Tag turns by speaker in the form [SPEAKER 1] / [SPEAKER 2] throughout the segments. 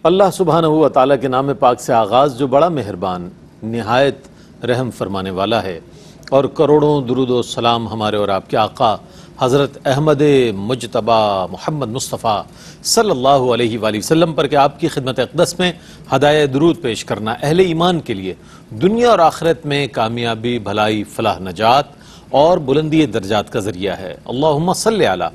[SPEAKER 1] اللہ سبحانہ و تعالیٰ کے نام پاک سے آغاز جو بڑا مہربان نہایت رحم فرمانے والا ہے، اور کروڑوں درود و سلام ہمارے اور آپ کے آقا حضرت احمد مجتبی محمد مصطفیٰ صلی اللہ علیہ وآلہ وسلم پر کہ آپ کی خدمت اقدس میں ہدایہ درود پیش کرنا اہل ایمان کے لیے دنیا اور آخرت میں کامیابی، بھلائی، فلاح، نجات اور بلندی درجات کا ذریعہ ہے۔ اللہم صلی علی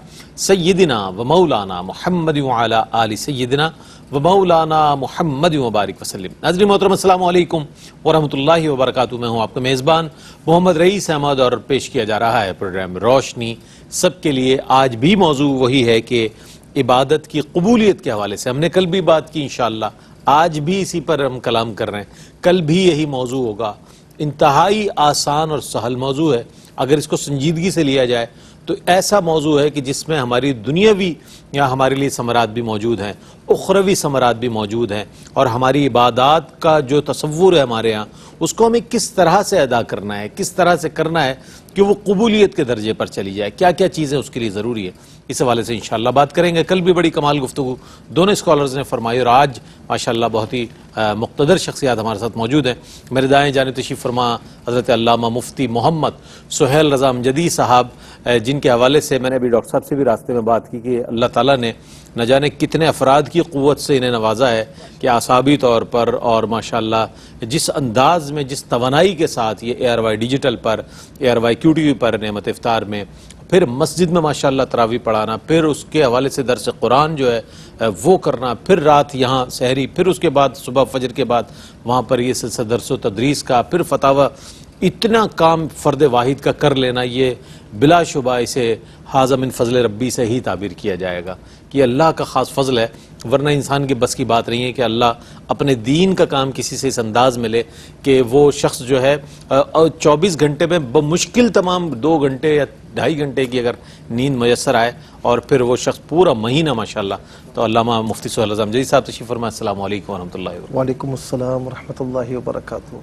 [SPEAKER 1] سیدنا و مولانا محمد وعلی آل سیدنا و مولانا محمد مبارک وسلم۔ ناظرین محترم، السلام علیکم ورحمۃ اللہ وبرکاتہ۔ میں ہوں آپ کا میزبان محمد رئیس احمد اور پیش کیا جا رہا ہے پروگرام روشنی سب کے لیے۔ آج بھی موضوع وہی ہے کہ عبادت کی قبولیت کے حوالے سے ہم نے کل بھی بات کی، انشاءاللہ آج بھی اسی پر ہم کلام کر رہے ہیں، کل بھی یہی موضوع ہوگا۔ انتہائی آسان اور سہل موضوع ہے، اگر اس کو سنجیدگی سے لیا جائے تو ایسا موضوع ہے کہ جس میں ہماری دنیاوی یا ہمارے لیے ثمرات بھی موجود ہیں، اخروی ثمرات بھی موجود ہیں، اور ہماری عبادات کا جو تصور ہے ہمارے ہاں اس کو ہمیں کس طرح سے ادا کرنا ہے، کس طرح سے کرنا ہے کہ وہ قبولیت کے درجے پر چلی جائے، کیا کیا چیزیں اس کے لیے ضروری ہے، اس حوالے سے انشاءاللہ بات کریں گے۔ کل بھی بڑی کمال گفتگو دونوں اسکالرز نے فرمائی، اور آج ماشاءاللہ بہت ہی مقتدر شخصیات ہمارے ساتھ موجود ہیں۔ میرے دائیں جانب تشریف فرما حضرت علامہ مفتی محمد سہیل رضا امجدی صاحب، جن کے حوالے سے میں نے ابھی ڈاکٹر صاحب سے بھی راستے میں بات کی کہ اللہ تعالیٰ نے نہ جانے کتنے افراد کی قوت سے انہیں نوازا ہے کہ اعصابی طور پر اور ماشاءاللہ جس انداز میں، جس توانائی کے ساتھ یہ ARY ڈیجیٹل پر، ARY QTV پر نعمت افطار میں، پھر مسجد میں ماشاءاللہ تراویح پڑھانا، پھر اس کے حوالے سے درس قرآن جو ہے وہ کرنا، پھر رات یہاں سحری، پھر اس کے بعد صبح فجر کے بعد وہاں پر یہ سلسلہ درس و تدریس کا، پھر فتاوی، اتنا کام فرد واحد کا کر لینا، یہ بلا شبہ اسے ھذا من فضل ربی سے ہی تعبیر کیا جائے گا کہ اللہ کا خاص فضل ہے، ورنہ انسان کی بس کی بات نہیں ہے کہ اللہ اپنے دین کا کام کسی سے اس انداز میں لے کہ وہ شخص جو ہے 24 گھنٹے میں بمشکل تمام 2 گھنٹے یا 2.5 گھنٹے کی اگر نیند میسر آئے، اور پھر وہ شخص پورا مہینہ ماشاءاللہ۔ تو علامہ مفتی سہیل رضا امجدی صاحب تشریف فرمائے۔ السلام علیکم ورحمۃ اللہ وبرکاتہ۔
[SPEAKER 2] وعلیکم السلام ورحمۃ اللہ وبرکاتہ۔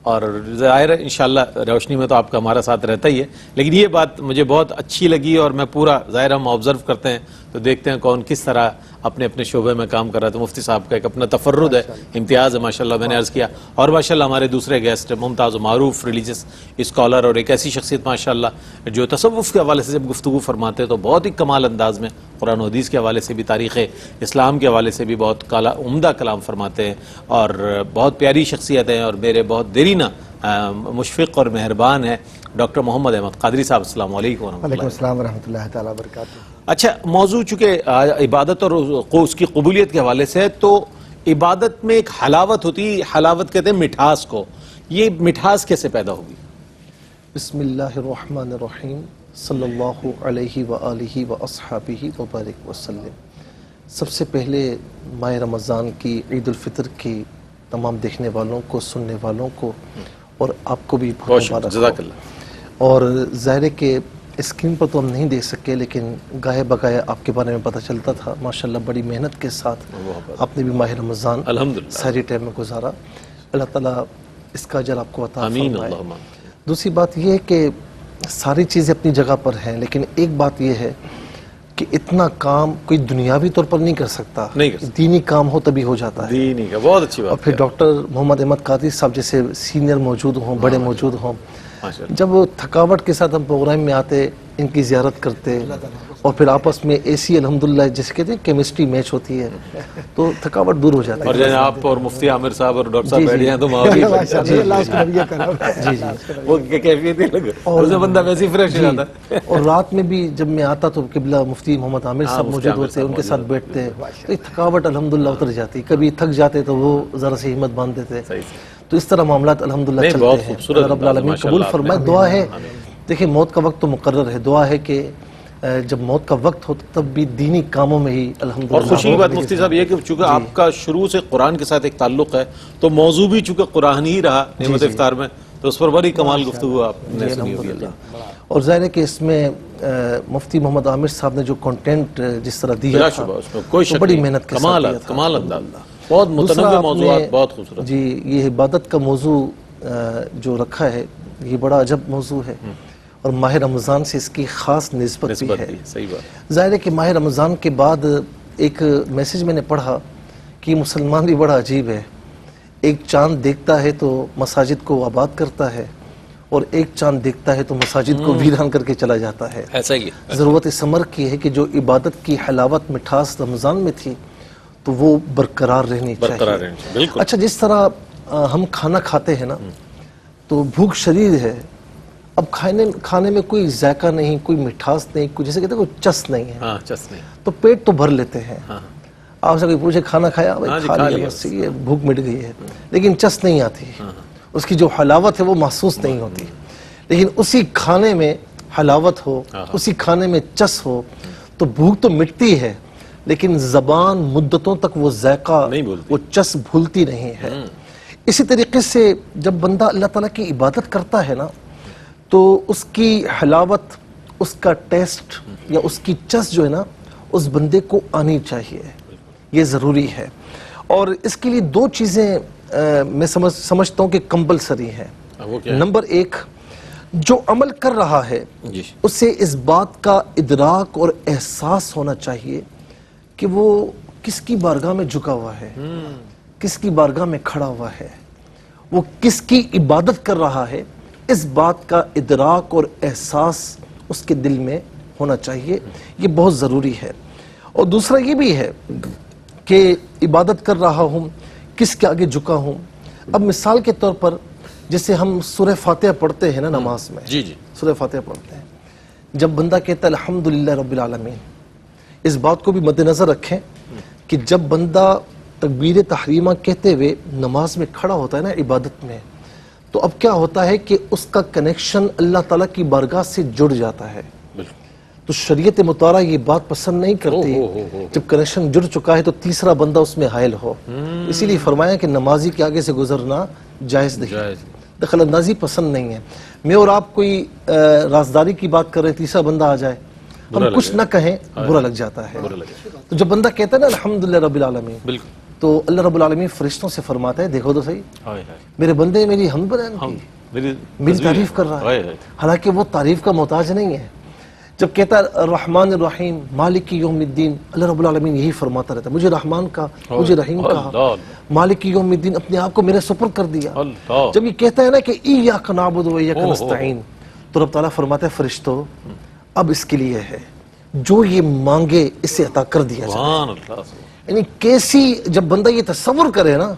[SPEAKER 1] اور ظاہر ہے انشاءاللہ روشنی میں تو آپ کا ہمارا ساتھ رہتا ہی ہے، لیکن یہ بات مجھے بہت اچھی لگی، اور میں پورا ظاہر ہم آبزرو کرتے ہیں تو دیکھتے ہیں کون کس طرح اپنے اپنے شعبے میں کام کر رہا ہے۔ تو مفتی صاحب کا ایک اپنا تفرد ہے، امتیاز ہے ماشاءاللہ، میں نے عرض کیا، اور ماشاءاللہ ہمارے دوسرے گیسٹ ممتاز و معروف ریلیجس اسکالر اور ایک ایسی شخصیت ماشاءاللہ جو تصوف کے حوالے سے جب گفتگو فرماتے ہیں تو بہت ہی کمال انداز میں قرآن و حدیث کے حوالے سے بھی، تاریخ اسلام کے حوالے سے بھی بہت عمدہ کلام فرماتے ہیں، اور بہت پیاری شخصیت ہیں، اور میرے بہت دیرینہ مشفق اور مہربان ہے ڈاکٹر محمد احمد قادری صاحب۔ السلام علیکم ورحمۃ اللہ۔
[SPEAKER 2] وعلیکم السلام ورحمۃ اللہ تعالیٰ وبرکاتہ۔
[SPEAKER 1] اچھا، موضوع چونکہ عبادت اور اس کی قبولیت کے حوالے سے ہے، تو عبادت میں ایک حلاوت ہوتی ہے، حلاوت کہتے ہیں مٹھاس کو، یہ مٹھاس کیسے پیدا ہوگی؟
[SPEAKER 2] بسم اللہ الرحمن الرحیم، صلی اللہ علیہ وآلہ واصحابہ وبارک وسلم۔ سب سے پہلے ماہ رمضان کی عید الفطر کی تمام دیکھنے والوں کو، سننے والوں کو، اور آپ کو بھی بہت مبارک ہو۔
[SPEAKER 1] جزاک اللہ۔
[SPEAKER 2] اور ظاہر ہے کہ اسکرین پر تو ہم نہیں دیکھ سکے، لیکن گاہے بگاہے آپ کے بارے میں پتہ چلتا تھا۔ ماشاءاللہ بڑی محنت کے ساتھ آپ نے بھی ماہ رمضان سحری ٹائم میں گزارا، اللہ تعالیٰ اس کا اجر آپ کو عطا فرمائے۔ دوسری بات یہ ہے کہ ساری چیزیں اپنی جگہ پر ہیں، لیکن ایک بات یہ ہے کہ اتنا کام کوئی دنیاوی طور پر نہیں کر سکتا، دینی کام ہو تبھی ہو جاتا ہے۔
[SPEAKER 1] دینی کا بہت اچھی بات۔
[SPEAKER 2] اور پھر ڈاکٹر محمد احمد قادری صاحب جیسے سینئر موجود ہوں، بڑے موجود ہوں، جب تھکاوٹ کے ساتھ ہم پروگرام میں آتے، ان کی زیارت کرتے، اور پھر آپس میں ایسی الحمدللہ جیسے کہتے ہیں کیمسٹری میچ ہوتی ہے، تو تھکاوٹ دور ہو جاتی ہے۔
[SPEAKER 1] اور جیسے آپ اور مفتی عامر صاحب اور ڈاکٹر صاحب بیٹھے ہیں تو ماحول وہ کیفیت ہی لگے، اور بندہ ویسے ہی فریش ہو جاتا ہے۔
[SPEAKER 2] اور رات میں بھی جب میں آتا تو قبلہ مفتی محمد عامر صاحب موجود ہوتے، ان کے ساتھ بیٹھتے، تو تھکاوٹ الحمدللہ اتر جاتی، کبھی تھک جاتے تو وہ ذرا سی ہمت باندھ دیتے، تو اس طرح معاملات الحمدللہ چلتے ہیں۔ رب العالمین قبول فرمائے۔ دعا ہے، دیکھیں موت کا وقت تو مقرر ہے، دعا ہے کہ جب موت کا وقت ہو تب بھی دینی کاموں میں ہی الحمدللہ۔
[SPEAKER 1] اور خوشی کی بات مفتی صاحب یہ کہ چونکہ آپ کا شروع سے قرآن کے ساتھ ایک تعلق ہے، تو موضوع بھی چونکہ قرآن ہی رہا نعمت افطار میں، تو اس پر بڑی کمال گفتگو آپ نے سنی ہوگی۔
[SPEAKER 2] اور ظاہر ہے کہ اس میں مفتی محمد عامر صاحب نے جو کنٹینٹ جس طرح دیا تھا،
[SPEAKER 1] کوئی
[SPEAKER 2] بڑی محنت کے ساتھ دیا تھا،
[SPEAKER 1] کمال انداز، بہت متنوع موضوعات، بہت خوبصورت۔
[SPEAKER 2] جی، یہ عبادت کا موضوع جو رکھا ہے یہ بڑا عجب موضوع ہے، اور ماہ رمضان سے اس کی خاص نسبت بھی ہے۔
[SPEAKER 1] صحیح بات۔
[SPEAKER 2] ظاہر ہے کہ ماہ رمضان کے بعد ایک میسج میں نے پڑھا کہ مسلمان بھی بڑا عجیب ہے، ایک چاند دیکھتا ہے تو مساجد کو آباد کرتا ہے، اور ایک چاند دیکھتا ہے تو مساجد کو ویران کر کے چلا جاتا ہے۔
[SPEAKER 3] ایسا ہی ہے۔
[SPEAKER 2] ضرورت ثمر کی ہے کہ جو عبادت کی حلاوت مٹھاس رمضان میں تھی تو وہ برقرار رہنی چاہیے۔
[SPEAKER 3] بالکل۔
[SPEAKER 2] اچھا، جس طرح ہم کھانا کھاتے ہیں نا تو بھوک شدید ہے، اب کھانے میں کوئی ذائقہ نہیں، کوئی مٹھاس نہیں، کوئی جیسے کہتے ہیں کوئی چس نہیں ہے،
[SPEAKER 3] ہاں چس نہیں۔
[SPEAKER 2] تو پیٹ تو بھر لیتے ہیں۔ آپ سے کوئی پوچھے کھانا کھایا؟ بھائی کھا لیا، بس یہ بھوک مٹ گئی ہے، لیکن چس نہیں آتی، اس کی جو حلاوت ہے وہ محسوس نہیں ہوتی۔ لیکن اسی کھانے میں حلاوت ہو، اسی کھانے میں چس ہو تو بھوک تو مٹتی ہے، لیکن زبان مدتوں تک وہ ذائقہ، وہ چس بھولتی نہیں ہے۔ اسی طریقے سے جب بندہ اللہ تعالیٰ کی عبادت کرتا ہے نا تو اس کی حلاوت، اس کا ٹیسٹ یا اس کی چس جو ہے نا اس بندے کو آنی چاہیے، یہ ضروری ہے۔ اور اس کے لیے دو چیزیں میں سمجھتا ہوں کہ کمپلسری ہیں۔ نمبر ایک، جو عمل کر رہا ہے اسے اس بات کا ادراک اور احساس ہونا چاہیے کہ وہ کس کی بارگاہ میں جھکا ہوا ہے، کس کی بارگاہ میں کھڑا ہوا ہے، وہ کس کی عبادت کر رہا ہے، اس بات کا ادراک اور احساس اس کے دل میں ہونا چاہیے، یہ بہت ضروری ہے۔ اور دوسرا یہ بھی ہے کہ عبادت کر رہا ہوں، کس کے آگے جھکا ہوں۔ اب مثال کے طور پر جیسے ہم سورہ فاتحہ پڑھتے ہیں نا نماز میں، سورہ فاتحہ پڑھتے ہیں، جب بندہ کہتا ہے الحمدللہ رب العالمین، اس بات کو بھی مد نظر رکھیں کہ جب بندہ تکبیر تحریمہ کہتے ہوئے نماز میں کھڑا ہوتا ہے نا عبادت میں، تو اب کیا ہوتا ہے کہ اس کا کنیکشن اللہ تعالیٰ کی بارگاہ سے جڑ جاتا ہے۔ تو شریعت مطالعہ یہ بات پسند نہیں کرتی جب کنیکشن جڑ چکا ہے تو تیسرا بندہ اس میں حائل ہو، اسی لیے فرمایا کہ نمازی کے آگے سے گزرنا جائز نہیں، دخل اندازی پسند نہیں ہے۔ میں اور آپ کوئی رازداری کی بات کر رہے ہیں، تیسرا بندہ آ جائے، ہم کچھ نہ کہیں برا لگ جاتا ہے۔ تو جب بندہ کہتا ہے نا الحمدللہ رب العالمین، تو اللہ رب العالمین فرشتوں سے فرماتا ہے دیکھو تو صحیح، میرے بندے میری حمد بیان کی، میری تعریف کر رہا ہے، حالانکہ وہ تعریف کا محتاج نہیں ہے۔ جب کہتا ہے الرحمن الرحیم مالک یوم الدین، اللہ رب العالمین یہی فرماتا رہتا ہے، مجھے رحمان کا، مجھے رحیم کہا، مالک یوم الدین، اپنے آپ کو میرے سپرد کر دیا۔ جب یہ کہتا ہے نا کہ ایاک نعبد و ایاک نستعین، تو رب تعالیٰ فرماتا ہے فرشتوں اب اس کے لیے ہے، جو یہ مانگے اسے عطا کر دیا جائے۔ یعنی کیسی جب بندہ یہ تصور کرے نا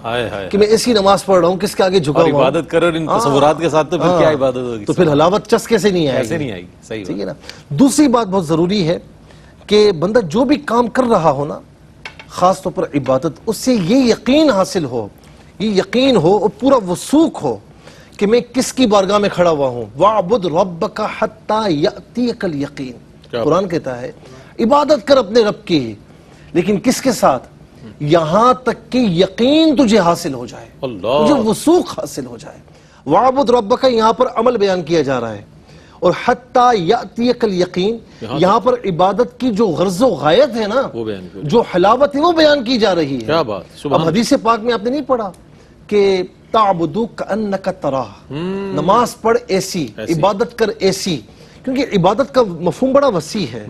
[SPEAKER 2] کہ میں ایسی نماز پڑھ رہا ہوں، کس کے آگے جھکا ہوا ہوں،
[SPEAKER 3] عبادت کرو ان تصورات کے ساتھ، تو پھر کیا عبادت ہوگی؟
[SPEAKER 2] تو پھر حلاوت چس کیسے نہیں آئے گی؟ صحیح ہے نا۔ دوسری بات بہت ضروری ہے کہ بندہ جو بھی کام کر رہا ہو نا، خاص طور پر عبادت، اس سے یہ یقین حاصل ہو، یہ یقین ہو اور پورا وثوق ہو کہ میں کس کی بارگاہ میں کھڑا ہوا ہوں۔ وَاعْبُدْ رَبَّكَ حَتَّى يَأْتِيَكَ الْيَقِينُ، قرآن کہتا ہے عبادت کر اپنے رب کی، لیکن کس کے ساتھ؟ یہاں تک کہ یقین تجھے حاصل ہو جائے، تجھے وثوق حاصل ہو جائے۔ وَاعْبُدْ رَبَّكَ یہاں پر عمل بیان کیا جا رہا ہے، اور حَتَّى يَأْتِيَكَ الْيَقِينُ یہاں پر عبادت کی جو غرض و غایت ہے نا، جو حلاوت ہے وہ بیان کی جا رہی ہے۔ اب حدیث پاک میں آپ نے نہیں پڑھا کہ تَعْبُدُ كَأَنَّكَ تَرَاهُ، نماز پڑھ ایسی، عبادت کر ایسی، کیونکہ عبادت کا مفہوم بڑا وسیع ہے۔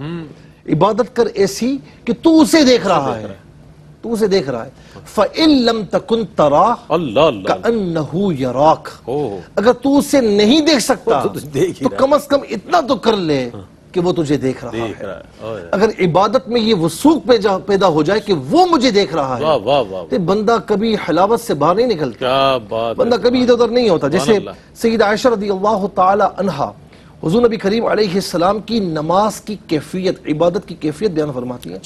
[SPEAKER 2] عبادت کر ایسی کہ تو اسے دیکھ رہا ہے، تو اسے دیکھ رہا ہے۔ فَإِن لَمْ تَكُنْ تَرَاهُ كَأَنَّهُ يَرَاكَ، اگر تو اسے نہیں دیکھ سکتا تو کم از کم اتنا تو کر لے کہ وہ تجھے دیکھ رہا ہے۔ اگر عبادت میں یہ وثوق پیدا ہو جائے کہ وہ مجھے دیکھ رہا ہے تو بندہ کبھی حلاوت سے باہر نہیں نکلتا، بندہ کبھی ادھر ادھر نہیں ہوتا۔ جیسے سیدہ عائشہ رضی اللہ تعالی عنہا حضور نبی کریم علیہ السلام کی نماز کی کیفیت، عبادت کی کیفیت بیان فرماتی ہیں۔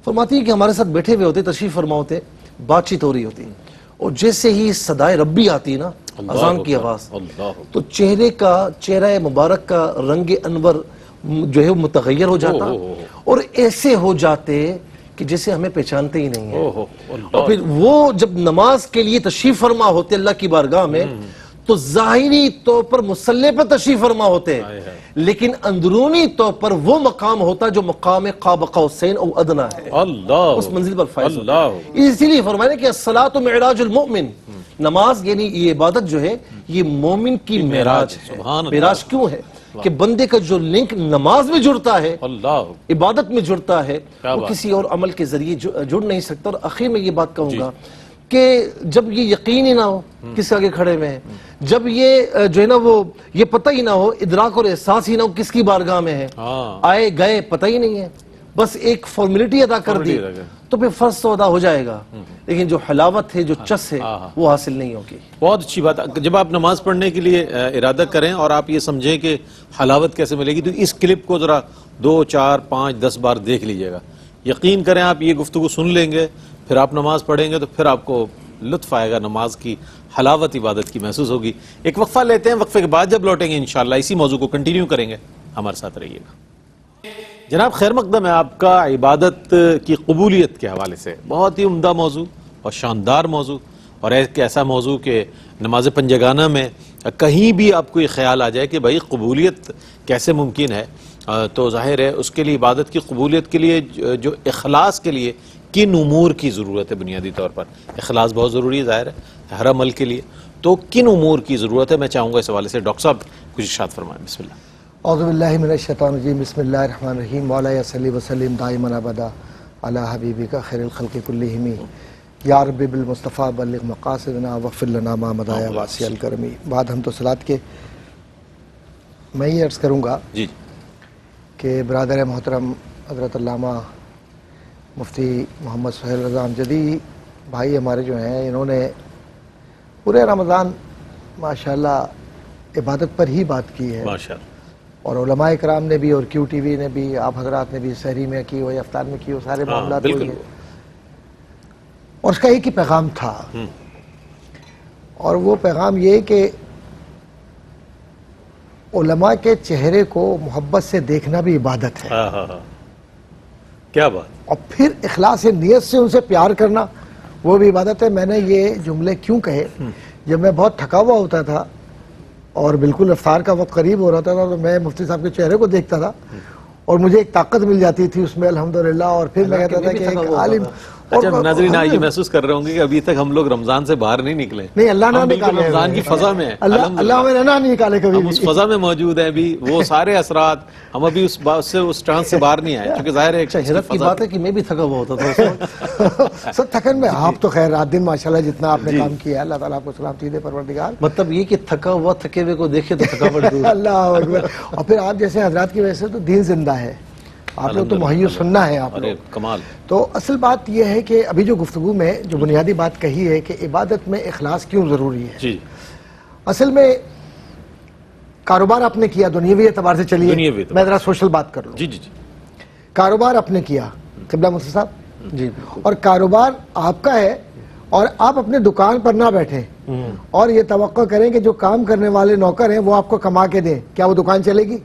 [SPEAKER 2] فرماتی ہیں کہ ہمارے ساتھ بیٹھے ہوئے ہوتے، تشریف فرما ہوتے، بات چیت ہو رہی ہوتی، اور جیسے ہی صدائے ربی آتی نا، اذان کی آواز، تو چہرہ مبارک کا رنگ انور جو ہے متغیر ہو جاتا، اور ایسے ہو جاتے کہ جیسے ہمیں پہچانتے ہی نہیں ہیں۔ اور پھر وہ جب نماز کے لیے تشریف فرما ہوتے اللہ کی بارگاہ میں، تو ظاہری طور پر مصلی پر تشریف فرما ہوتے، لیکن اندرونی طور پر وہ مقام ہوتا جو مقام قاب قوسین او ادنا ہے، اس منزل پر فائز ہوتا ہے۔ اسی لیے فرمایا کہ الصلاۃ معراج المؤمن، نماز یعنی یہ عبادت جو ہے یہ مومن کی معراج ہے۔ معراج کیوں ہے؟ کہ بندے کا جو لنک نماز میں جڑتا ہے،
[SPEAKER 1] اللہ
[SPEAKER 2] عبادت میں جڑتا ہے،
[SPEAKER 1] کیا
[SPEAKER 2] وہ
[SPEAKER 1] بات
[SPEAKER 2] کسی اور عمل کے ذریعے جڑ نہیں سکتا۔ اور اخیر میں یہ بات کہوں گا کہ جب یہ یقین ہی نہ ہو کس آگے کھڑے میں ہے، جب یہ جو ہے نا وہ یہ پتہ ہی نہ ہو، ادراک اور احساس ہی نہ ہو کس کی بارگاہ میں ہے، آئے گئے پتہ ہی نہیں ہے، بس ایک فارمیلٹی ادا کر دی تو پھر فرض تو ادا ہو جائے گا، لیکن جو حلاوت ہے، جو چس ہے، وہ حاصل نہیں ہوگی۔
[SPEAKER 1] بہت اچھی بات ہے۔ جب آپ نماز پڑھنے کے لیے ارادہ کریں اور آپ یہ سمجھیں کہ حلاوت کیسے ملے گی، تو اس کلپ کو ذرا 2 4 5 10 بار دیکھ لیجئے گا۔ یقین کریں آپ یہ گفتگو سن لیں گے، پھر آپ نماز پڑھیں گے تو پھر آپ کو لطف آئے گا، نماز کی حلاوت عبادت کی محسوس ہوگی۔ ایک وقفہ لیتے ہیں، وقفے کے بعد جب لوٹیں گے انشاءاللہ اسی موضوع کو کنٹینیو کریں گے، ہمارے ساتھ رہیے گا۔ جناب خیر مقدم ہے آپ کا عبادت کی قبولیت کے حوالے سے، بہت ہی عمدہ موضوع اور شاندار موضوع، اور ایک ایسا موضوع کہ نماز پنجگانہ میں کہیں بھی آپ کو یہ خیال آ جائے کہ بھائی قبولیت کیسے ممکن ہے، تو ظاہر ہے اس کے لیے عبادت کی قبولیت کے لیے جو اخلاص کے لیے کن امور کی ضرورت ہے۔ بنیادی طور پر اخلاص بہت ضروری ہے، ظاہر ہے ہر عمل کے لیے، تو کن امور کی ضرورت ہے، میں چاہوں گا اس حوالے سے ڈاکٹر صاحب کچھ ارشاد فرمائیں۔ بسم اللہ۔
[SPEAKER 4] اعوذ باللہ من الشیطان الرجیم، بسم اللہ الرحمن الرحیم، مولایا صلی وسلم دائما ابدا علی حبیبک خیر الخلق کلہم، یا رب بالمصطفیٰ بلغ مقاصدنا واغفر لنا ما مضی یا واسع الکرم۔ بعد ہم تو صلات کے میں یہ عرض کروں گا
[SPEAKER 1] جی
[SPEAKER 4] کہ برادر محترم حضرت علامہ مفتی محمد سہیل رضا امجدی بھائی ہمارے جو ہیں، انہوں نے پورے رمضان ماشاءاللہ عبادت پر ہی بات کی ہے،
[SPEAKER 1] ماشاءاللہ،
[SPEAKER 4] اور علماء کرام نے بھی، اور کیو ٹی وی نے بھی، آپ حضرات نے بھی سحری میں کی ہو یا افطار میں کی ہو، سارے معاملات وہی
[SPEAKER 1] بالکل۔
[SPEAKER 4] ہیں، اور اس کا ایک ہی پیغام تھا، اور وہ پیغام یہ کہ علماء کے چہرے کو محبت سے دیکھنا بھی عبادت ہے،
[SPEAKER 1] کیا بات،
[SPEAKER 4] اور پھر اخلاص نیت سے ان سے پیار کرنا وہ بھی عبادت ہے۔ میں نے یہ جملے کیوں کہے، جب میں بہت تھکا ہوا ہوتا تھا اور بالکل افطار کا وقت قریب ہو رہا تھا تو میں مفتی صاحب کے چہرے کو دیکھتا تھا اور مجھے ایک طاقت مل جاتی تھی اس میں الحمدللہ، اور پھر میں کہتا تھا کہ ایک عالم،
[SPEAKER 1] اچھا ناظرین یہ محسوس کر رہے ہوں گے کہ ابھی تک ہم لوگ رمضان سے باہر نہیں نکلے،
[SPEAKER 4] نہیں اللہ نہ
[SPEAKER 1] ہم بالکل
[SPEAKER 4] نکالے،
[SPEAKER 1] رمضان کی فضا میں ہیں،
[SPEAKER 4] اللہ ہمیں نہ نکالے کبھی
[SPEAKER 1] ہم اس فضا میں موجود ہیں، ابھی وہ سارے اثرات ہم ابھی اس بات سے اس ٹرانس سے باہر نہیں آئے، کیونکہ ظاہر ہے
[SPEAKER 2] اچھا حیرت کی بات ہے کہ میں بھی تھکا ہوا ہوتا تھا اس وقت۔
[SPEAKER 4] سب تھکن میں آپ تو خیر رات دن ماشاءاللہ جتنا آپ نے کام کیا ہے، اللہ تعالیٰ آپ کو سلامتی دے پروردگار۔
[SPEAKER 2] مطلب یہ کہ تھکا ہوا تھکے ہوئے کو دیکھے تو تھکاوٹ دور۔
[SPEAKER 4] اللہ اکبر۔ اور پھر آپ جیسے حضرات کی وجہ سے تو دین زندہ ہے، آپ لوگ تو مہیو سننا ہے آپ لوگ،
[SPEAKER 1] کمال۔
[SPEAKER 4] تو اصل بات یہ ہے کہ ابھی جو گفتگو میں جو بنیادی بات کہی ہے کہ عبادت میں اخلاص کیوں ضروری ہے،
[SPEAKER 1] جی
[SPEAKER 4] اصل میں کاروبار آپ نے کیا دنیاوی اعتبار سے، چلیے
[SPEAKER 1] دنیاوی اعتبار
[SPEAKER 4] میں ذرا سوشل بات کر لوں،
[SPEAKER 1] جی جی جی
[SPEAKER 4] کاروبار آپ نے کیا قبلہ مفتی صاحب،
[SPEAKER 2] جی
[SPEAKER 4] اور کاروبار آپ کا ہے، اور آپ اپنے دکان پر نہ بیٹھیں اور یہ توقع کریں کہ جو کام کرنے والے نوکر ہیں وہ آپ کو کما کے دیں، کیا وہ دکان چلے گی؟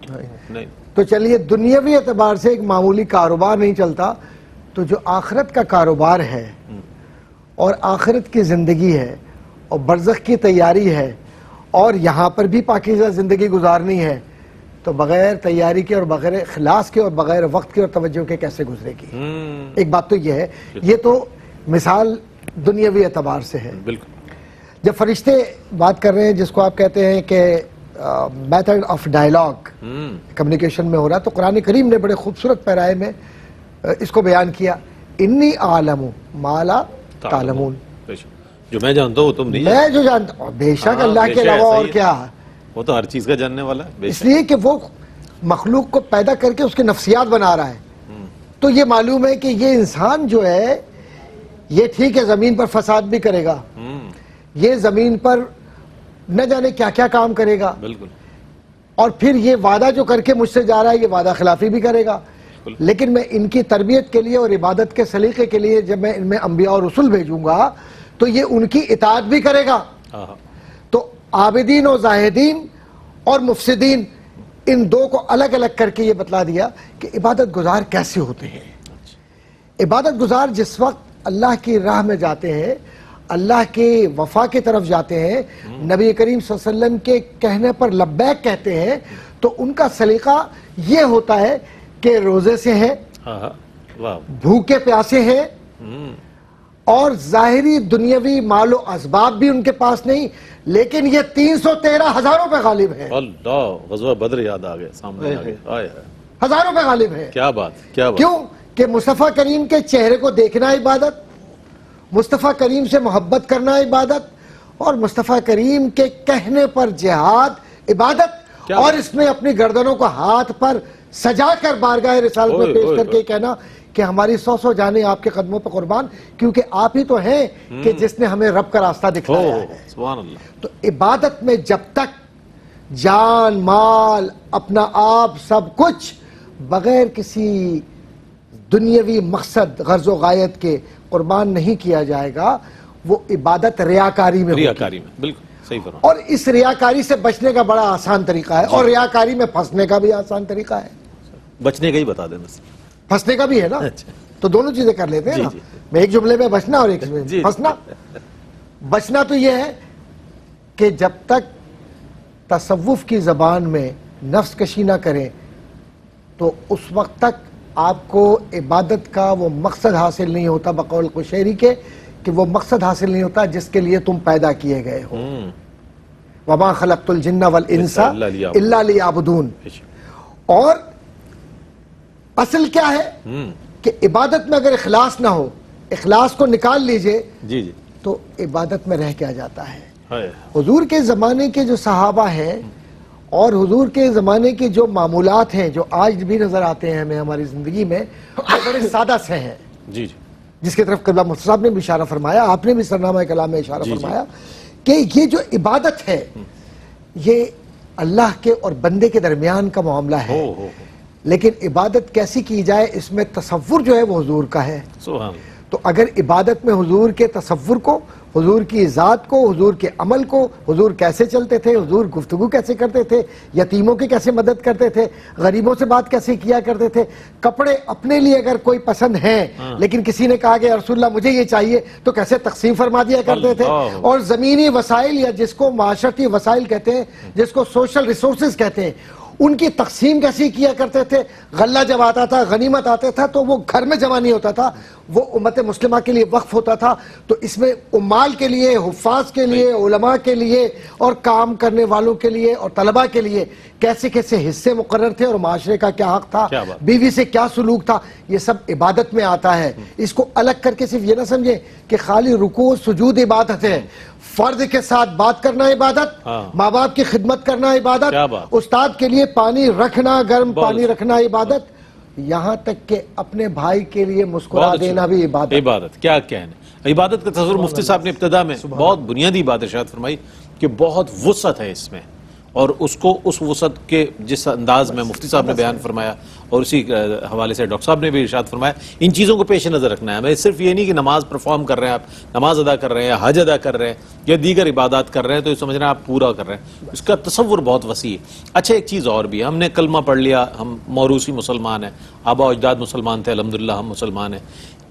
[SPEAKER 1] نہیں،
[SPEAKER 4] تو چلیے دنیاوی اعتبار سے ایک معمولی کاروبار نہیں چلتا، تو جو آخرت کا کاروبار ہے اور آخرت کی زندگی ہے اور برزخ کی تیاری ہے اور یہاں پر بھی پاکیزہ زندگی گزارنی ہے، تو بغیر تیاری کے اور بغیر اخلاص کے اور بغیر وقت کے اور توجہ کے کیسے گزرے گی؟ ایک بات تو یہ ہے، یہ تو مثال دنیاوی اعتبار سے ہے۔
[SPEAKER 1] بالکل،
[SPEAKER 4] جب فرشتے بات کر رہے ہیں جس کو آپ کہتے ہیں کہ میتھڈ آف ڈائلاگ کمیونیکیشن میں ہو رہا، تو قرآن کریم نے بڑے خوبصورت پیرائے میں اس کو بیان کیا، انی اعلم ما لا تعلمون،
[SPEAKER 1] جو میں جانتا ہوں وہ تم نہیں
[SPEAKER 4] میں جو جانتا ہوں، بے شک اللہ کے علاوہ اور کیا،
[SPEAKER 1] وہ تو ہر چیز کا جاننے والا ہے،
[SPEAKER 4] اس لیے کہ وہ مخلوق کو پیدا کر کے اس کے نفسیات بنا رہا ہے، تو یہ معلوم ہے کہ یہ انسان جو ہے یہ ٹھیک ہے زمین پر فساد بھی کرے گا، یہ زمین پر نہ جانے کیا کیا کام کرے گا،
[SPEAKER 1] بالکل،
[SPEAKER 4] اور پھر یہ وعدہ جو کر کے مجھ سے جا رہا ہے یہ وعدہ خلافی بھی کرے گا، لیکن میں ان کی تربیت کے لیے اور عبادت کے سلیقے کے لیے جب میں ان میں انبیاء اور رسول بھیجوں گا تو یہ ان کی اطاعت بھی کرے گا۔ تو عابدین و زاہدین اور مفسدین، ان دو کو الگ الگ کر کے یہ بتلا دیا کہ عبادت گزار کیسے ہوتے ہیں۔ عبادت گزار جس وقت اللہ کی راہ میں جاتے ہیں، اللہ کی وفا کی طرف جاتے ہیں، نبی کریم صلی اللہ علیہ وسلم کے کہنے پر لبیک کہتے ہیں، تو ان کا سلیقہ یہ ہوتا ہے کہ روزے سے ہیں، بھوکے پیاسے ہیں، اور ظاہری دنیاوی مال و اسباب بھی ان کے پاس نہیں، لیکن یہ 313 ہزاروں پہ غالب ہیں.
[SPEAKER 3] اللہ، غزوہ بدر یاد آ گیا سامنے آ گیا. آئے آئے.
[SPEAKER 4] ہزاروں پہ غالب ہیں.
[SPEAKER 3] کیا بات، کیا بات.
[SPEAKER 4] کیوں کہ مصطفیٰ کریم کے چہرے کو دیکھنا عبادت، مصطفیٰ کریم سے محبت کرنا عبادت، اور مصطفیٰ کریم کے کہنے پر جہاد عبادت، اور اس میں اپنی گردنوں کو ہاتھ پر سجا کر بارگاہ رسالت میں پیش کر کے کہنا کہ ہماری 100 جانیں آپ کے قدموں پر قربان، کیونکہ آپ ہی تو ہیں کہ جس نے ہمیں رب کا راستہ دکھایا ہے.
[SPEAKER 3] سبحان اللہ.
[SPEAKER 4] تو عبادت میں جب تک جان مال اپنا آپ سب کچھ بغیر کسی دنیاوی مقصد غرض و غایت کے قربان نہیں کیا جائے گا، وہ عبادت ریاکاری میں ہوگی.
[SPEAKER 3] ریاکاری میں، بالکل صحیح فرمایا.
[SPEAKER 4] اور اس ریاکاری سے بچنے کا بڑا آسان طریقہ ہے، اور ریاکاری میں پھنسنے کا بھی آسان طریقہ ہے.
[SPEAKER 3] بچنے کا ہی بتا دیں بس.
[SPEAKER 4] پھنسنے کا بھی ہے نا، تو دونوں چیزیں کر لیتے ہیں نا. میں ایک جملے میں بچنا اور ایک میں پھنسنا. بچنا تو یہ ہے کہ جب تک تصوف کی زبان میں نفس کشی نہ کریں تو اس وقت تک آپ کو عبادت کا وہ مقصد حاصل نہیں ہوتا، بقول قشیری کے کہ وہ مقصد حاصل نہیں ہوتا جس کے لیے تم پیدا کیے گئے ہو. وَمَا خَلَقْتُ الْجِنَّ وَالْإِنسَ إِلَّا لِيَعْبُدُونَ. اور اصل کیا ہے کہ عبادت میں اگر اخلاص نہ ہو، اخلاص کو نکال لیجئے تو عبادت میں رہ کیا جاتا ہے. حضور کے زمانے کے جو صحابہ ہیں اور حضور کے زمانے کے جو معمولات ہیں جو آج بھی نظر آتے ہیں ہمیں ہماری زندگی میں، وہ بڑے سادہ سے ہیں. جس کی طرف قبلہ مفتی صاحب نے بھی اشارہ فرمایا، آپ نے بھی سرنامہ کلام میں اشارہ فرمایا کہ یہ جو عبادت ہے یہ اللہ کے اور بندے کے درمیان کا معاملہ ہے. لیکن عبادت کیسی کی جائے اس میں تصور جو ہے وہ حضور کا ہے. تو اگر عبادت میں حضور کے تصور کو، حضور کی ذات کو، حضور کے عمل کو، حضور کیسے چلتے تھے، حضور گفتگو کیسے کرتے تھے، یتیموں کی کیسے مدد کرتے تھے، غریبوں سے بات کیسے کیا کرتے تھے، کپڑے اپنے لیے اگر کوئی پسند ہیں لیکن کسی نے کہا کہ یا رسول اللہ مجھے یہ چاہیے تو کیسے تقسیم فرما دیا کرتے تھے. اور زمینی وسائل یا جس کو معاشرتی وسائل کہتے ہیں، جس کو سوشل ریسورسز کہتے ہیں، ان کی تقسیم کیسی کیا کرتے تھے. غلہ جب آتا تھا، غنیمت آتا تھا تو وہ گھر میں جمع نہیں ہوتا تھا، وہ امت مسلمہ کے لیے وقف ہوتا تھا. تو اس میں عمال کے لیے، حفاظ کے لیے، علماء کے لیے اور کام کرنے والوں کے لیے اور طلباء کے لیے کیسے کیسے حصے مقرر تھے، اور معاشرے کا کیا حق تھا، بیوی سے کیا سلوک تھا، یہ سب عبادت میں آتا ہے. اس کو الگ کر کے صرف یہ نہ سمجھیں کہ خالی رکوع سجود عبادت ہے. فرد کے ساتھ بات کرنا عبادت، ماں باپ کی خدمت کرنا عبادت، استاد کے لیے پانی رکھنا، گرم پانی رکھنا عبادت، یہاں تک کہ اپنے بھائی کے لیے مسکرا دینا بھی عبادت.
[SPEAKER 3] عبادت کیا کہنے. عبادت کا تصور مفتی صاحب نے ابتدا میں بہت بنیادی بات ارشاد فرمائی کہ بہت وسعت ہے اس میں، اور اس کو اس وسعت کے جس انداز میں مفتی صاحب نے بیان فرمایا اور اسی حوالے سے ڈاکٹر صاحب نے بھی ارشاد فرمایا، ان چیزوں کو پیش نظر رکھنا ہے ہمیں. صرف یہ نہیں کہ نماز پرفارم کر رہے ہیں، آپ نماز ادا کر رہے ہیں، حج ادا کر رہے ہیں یا دیگر عبادات کر رہے ہیں تو یہ سمجھنا آپ پورا کر رہے ہیں. اس کا تصور بہت وسیع ہے. اچھا ایک چیز اور بھی ہے، ہم نے کلمہ پڑھ لیا، ہم موروثی مسلمان ہیں، آبا و اجداد مسلمان تھے، الحمدللہ ہم مسلمان ہیں.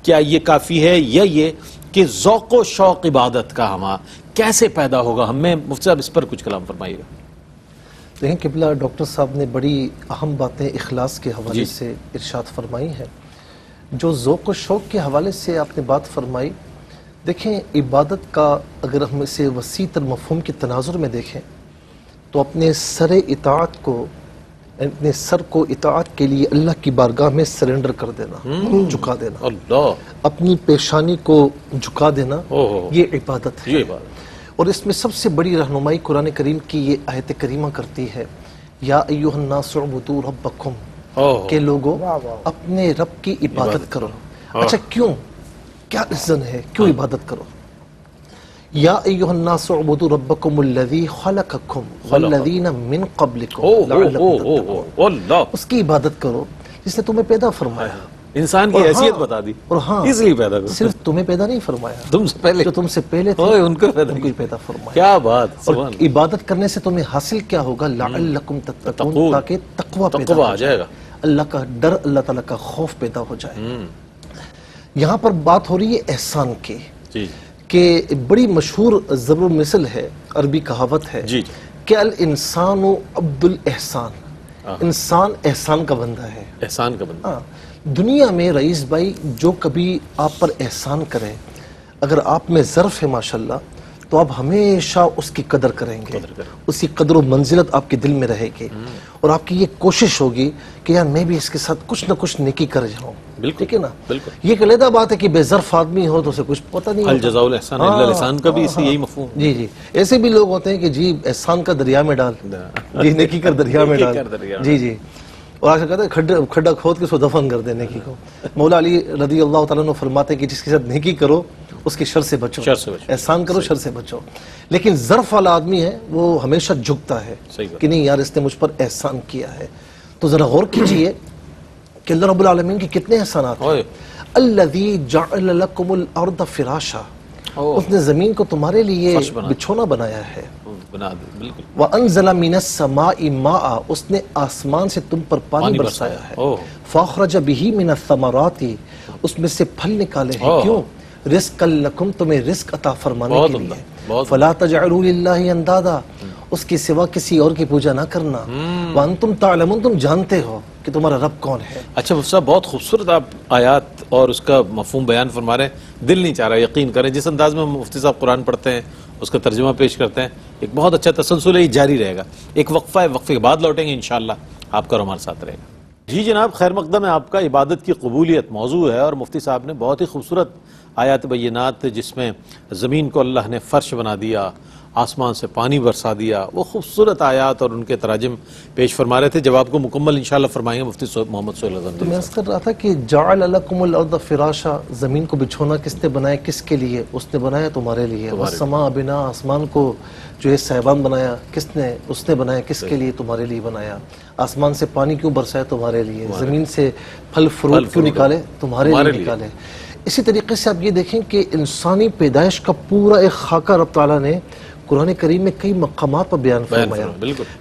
[SPEAKER 3] کیا یہ کافی ہے یا یہ کہ ذوق و شوق عبادت کا ہمارا کیسے پیدا ہوگا؟ ہمیں مفتی صاحب اس پر کچھ کلام فرمائیے گا.
[SPEAKER 2] دیکھیں قبلہ ڈاکٹر صاحب نے بڑی اہم باتیں اخلاص کے حوالے سے ارشاد فرمائی ہیں. جو ذوق و شوق کے حوالے سے آپ نے بات فرمائی، دیکھیں عبادت کا اگر ہم اسے وسیع تر مفہوم کے تناظر میں دیکھیں تو اپنے سر اطاعت کو، اپنے سر کو اطاعت کے لیے اللہ کی بارگاہ میں سرنڈر کر دینا، جھکا دینا، اپنی پیشانی کو جھکا دینا، یہ عبادت ہے. اور اس میں سب سے بڑی رہنمائی قرآن کریم کی یہ آیت کریمہ کرتی ہے، یا ایھا الناس اعبدوا ربکم، کہ لوگوں اپنے رب کی عبادت کرو. اچھا کیوں؟ کیا ریزن ہے کیوں عبادت کرو؟ یا ایھا الناس اعبدوا ربکم الذی خلقکم والذین من قبلکم لعلکم تتقون. اس کی عبادت کرو جس نے تمہیں پیدا فرمایا،
[SPEAKER 3] انسان کی حیثیت بتا دی،
[SPEAKER 2] اور ہاں
[SPEAKER 3] اس لیے پیدا کرو.
[SPEAKER 2] صرف تمہیں پیدا نہیں فرمایا،
[SPEAKER 3] تم سے پہلے
[SPEAKER 2] جو تم سے پہلے تھے
[SPEAKER 3] ان کو
[SPEAKER 2] پیدا فرمایا.
[SPEAKER 3] کیا بات.
[SPEAKER 2] اور عبادت کرنے سے تمہیں حاصل کیا ہوگا؟ لعلکم تتقون، تاکہ تقوی پیدا ہو جائے گا، اللہ کا ڈر، اللہ تعالیٰ کا خوف پیدا ہو جائے. یہاں پر بات ہو رہی ہے احسان کی، کہ بڑی مشہور ضرب المثل ہے، عربی کہاوت ہے کہ الانسان عبد الاحسان، انسان احسان کا بندہ ہے.
[SPEAKER 3] احسان کا بندہ.
[SPEAKER 2] دنیا میں رئیس بھائی جو کبھی آپ پر احسان کرے، اگر آپ میں ظرف ہے ماشاءاللہ تو آپ ہمیشہ اس کی قدر کریں گے، اس کی قدر و منزلت آپ کے دل میں رہے گی، اور آپ کی یہ کوشش ہوگی کہ یار میں بھی اس کے ساتھ کچھ نہ کچھ نیکی کر جاؤں. ٹھیک ہے نا؟ یہ ایک علیحدہ بات ہے کہ بے ظرف آدمی ہو تو اسے کچھ پتہ نہیں ہوتا.
[SPEAKER 3] الجزاء الاحسان الا الاحسان کا بھی یہی مفہوم.
[SPEAKER 2] جی جی، ایسے بھی لوگ ہوتے ہیں کہ جی احسان کا دریا میں ڈال، جی نیکی کر دریا میں ڈال. جی جی، اور آج کہتے ہیں کھڈا کھود کے اس کو دفن کر دے نیکی کو. مولا علی رضی اللہ تعالیٰ عنہ فرماتے ہیں کہ جس کے ساتھ نیکی کرو اس کی شر سے بچو، احسان کرو شر سے بچو. لیکن ظرف والا آدمی ہے وہ ہمیشہ جھکتا ہے کہ نہیں یار اس نے مجھ پر احسان کیا ہے. تو ذرا غور کیجئے کہ اللہ رب العالمین کی کتنے احسانات ہیں. الذی جعل لکم الارض فراشا، اس نے زمین کو تمہارے لیے بچھونا بنایا ہے. وَأَنزَلَ مِنَ السَّمَاءِ مَاءً، اس نے آسمان سے تم پر پانی برسایا ہے. فَأَخْرَجَ بِهِ مِنَ الثَّمَرَاتِ، اس میں سے پھل نکالے ہیں. کیوں؟ رزقا لکم، تمہیں رزق عطا فرمانے کے لیے. فَلَا تَجْعَلُوا لِلَّهِ أَندَادًا، اس کے سوا کسی اور کی پوجا نہ کرنا. وَأَنْتُمْ تَعْلَمُونَ، تم جانتے ہو کہ تمہارا رب کون ہے.
[SPEAKER 3] اچھا مفتی صاحب، بہت خوبصورت آپ آیات اور اس کا مفہوم بیان فرما رہے ہیں. دل نہیں چاہ رہا یقین کریں جس انداز میں مفتی صاحب قرآن پڑھتے ہیں، اس کا ترجمہ پیش کرتے ہیں، ایک بہت اچھا تسلسل ہے، یہ جاری رہے گا. ایک وقفہ ہے، وقفے کے بعد لوٹیں گے انشاءاللہ. آپ کا ہمارے ساتھ رہے گا. جی جناب، خیر مقدم ہے آپ کا. عبادت کی قبولیت موضوع ہے، اور مفتی صاحب نے بہت ہی خوبصورت آیات بینات جس میں زمین کو اللہ نے فرش بنا دیا، آسمان سے پانی برسا دیا، وہ خوبصورت آیات اور ان کے تراجم پیش فرما رہے تھے. جواب کو مکمل انشاءاللہ فرمائیں گے مفتی محمد سہیل اعظم.
[SPEAKER 2] تو میں عرض کر رہا تھا کہ جعل لکم الارض فراشا، زمین کو بچھونا کس نے بنایا، کس کے لیے؟ اس نے بنایا تمہارے لیے. والسماء بنا، آسمان کو جو ہے صاحبان بنایا کس نے؟ اس نے بنایا. کس کے لیے؟ تمہارے لیے بنایا. آسمان سے پانی کیوں برسایا؟ تمہارے لیے. زمین سے پھل فروٹ کیوں نکالے؟ تمہارے لیے نکالے. اسی طریقے سے آپ یہ دیکھیں کہ انسانی پیدائش کا پورا ایک خاکہ رب تعالیٰ نے قرآن کریم میں کئی مقامات پر بیان فرمایا.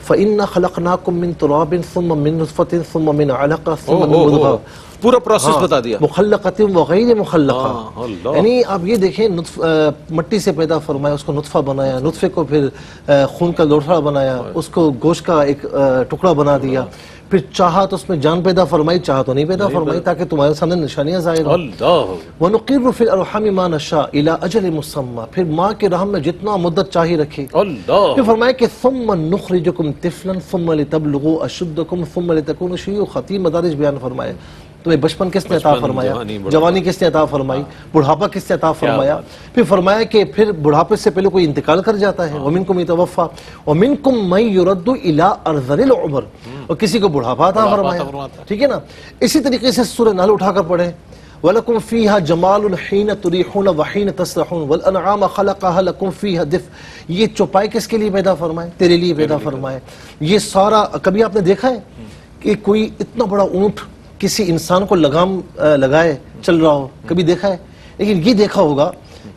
[SPEAKER 2] فَإِنَّا خَلَقْنَاكُم مِّن تُرَابٍ ثُمَّ مِّن نُطْفَةٍ ثُمَّ مِّن عَلَقَةٍ ثُمَّ مِّن مُضْغَةٍ،
[SPEAKER 3] پورا پروسیس بتا دیا.
[SPEAKER 2] مخلقۃ وغیر مخلقہ، یعنی آپ یہ دیکھیں مٹی سے پیدا فرمایا، اس کو نطفہ بنایا، نطفے کو پھر خون کا لوٹھڑا بنایا، اس کو گوشت کا ایک ٹکڑا بنا دیا، پھر چاہا تو اس میں جان پیدا فرمائی، چاہا تو نہیں پیدا فرمائی تاکہ تمہارے سامنے نشانیاں ظاہر ہوں. وَنُقِرُّ فِي الْأَرْحَامِ مَا نَشَاءُ إِلَىٰ أَجَلٍ مُّسَمًّى، پھر ماں کے رحم میں جتنا مدت چاہیے رکھی. پھر فرمایا کہ ثُمَّ نُخْرِجُكُمْ طِفْلًا ثُمَّ لِتَبْلُغُوا أَشُدَّكُمْ ثُمَّ لِتَكُونُوا شُيُوخًا. تین مدارج بیان فرمائے. تمہیں بچپن کس نے عطا فرمایا، جوانی کس نے عطا فرمائی، بڑھاپا کس نے عطا فرمایا. پھر فرمایا کہ پھر بڑھاپے سے پہلے کوئی انتقال کر جاتا ہے. وَمِنْكُمْ يُتَوَفَّى وَمِنْكُمْ مَنْ يُرَدُّ إِلَىٰ أَرْذَلِ الْعُمُرِ، اور کسی کو بڑھاپا عطا فرمایا. ٹھیک ہے نا؟ اسی طریقے سے سورہ نحل اٹھا کر پڑھیں. وَلَكُمْ فِيهَا جَمَالٌ حِينَ تُرِيحُونَ وَحِينَ تَسْرَحُونَ وَالْأَنْعَامَ خَلَقَهَا لَكُمْ فِيهَا دِفْءٌ. یہ چوپائے کس کے لیے پیدا فرمائے؟ تیرے لیے پیدا فرمائے. یہ سارا کبھی آپ نے دیکھا ہے کہ کوئی اتنا بڑا اونٹ کسی انسان کو لگام لگائے چل رہا ہو؟ کبھی دیکھا ہے؟ لیکن یہ دیکھا ہوگا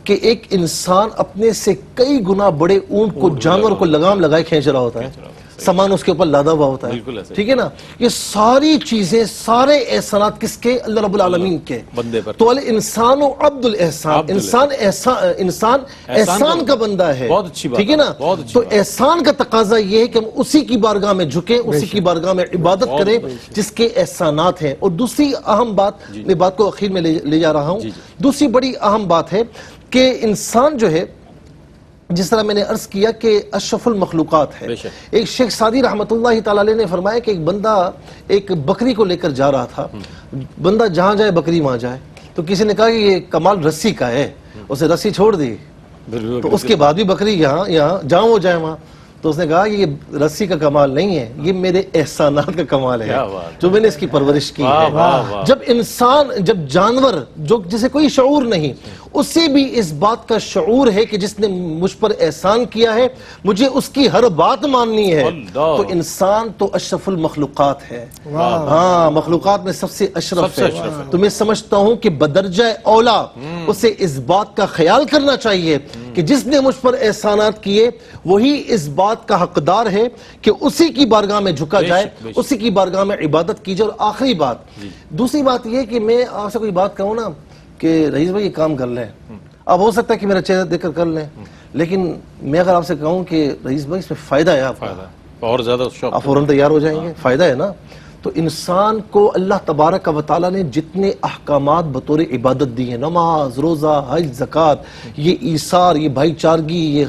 [SPEAKER 2] کہ ایک انسان اپنے سے کئی گنا بڑے اونٹ کو، جانور کو لگام لگائے کھینچ رہا ہوتا ہے، سامان اس کے اوپر لادا ہوا ہوتا ہے. ٹھیک ہے نا؟ یہ ساری چیزیں، سارے احسانات کس کے؟ اللہ رب العالمین کے بندے پر. تو الانسان عبد الاحسان، انسان احسان کا بندہ ہے. ٹھیک ہے نا؟ تو احسان کا تقاضا یہ ہے کہ ہم اسی کی بارگاہ میں جھکیں، اسی کی بارگاہ میں عبادت کریں جس کے احسانات ہیں. اور دوسری اہم بات، میں بات کو اخیر میں لے جا رہا ہوں، دوسری بڑی اہم بات ہے کہ انسان جو ہے، جس طرح میں نے عرض کیا کہ اشرف المخلوقات ہے. ایک شیخ سعدی رحمۃ اللہ تعالی علیہ نے فرمایا کہ ایک بندہ ایک بکری کو لے کر جا رہا تھا. بندہ جہاں جائے بکری وہاں جائے. تو کسی نے کہا کہ یہ کمال رسی کا ہے. اسے رسی چھوڑ دی تو اس کے بعد بھی بکری یہاں جہاں وہ جائے وہاں. تو اس نے کہا کہ یہ رسی کا کمال نہیں ہے، یہ میرے احسانات کا کمال ہے جو میں نے اس کی پرورش کی ہے. جب انسان، جب جانور جو جسے کوئی شعور نہیں، اسے بھی اس بات کا شعور ہے کہ جس نے مجھ پر احسان کیا ہے مجھے اس کی ہر بات ماننی ہے، تو انسان تو اشرف المخلوقات ہے. ہاں، مخلوقات میں سب سے اشرف ہے. تو میں سمجھتا ہوں کہ بدرجہ اولا اسے اس بات کا خیال کرنا چاہیے کہ جس نے مجھ پر احسانات کیے وہی اس بات کا حقدار ہے کہ اسی کی بارگاہ میں جھکا جائے، اسی کی بارگاہ میں عبادت کی جائے. اور آخری بات، دوسری بات یہ کہ میں آپ سے کوئی بات کہوں نا کہ رئیس بھائی یہ کام کر لیں، اب ہو سکتا ہے کہ میرا چہرہ دیکھ کر لیں، لیکن میں اگر آپ سے کہوں کہ رئیس بھائی اس میں فائدہ ہے، آپ کا،
[SPEAKER 3] اور زیادہ
[SPEAKER 2] آپ فوراً تیار ہو جائیں گے. فائدہ ہے نا؟ تو انسان کو اللہ تبارک و تعالیٰ نے جتنے احکامات بطور عبادت دی ہیں، نماز، روزہ، حج، زکوٰۃ، یہ ایثار، یہ بھائی چارگی، یہ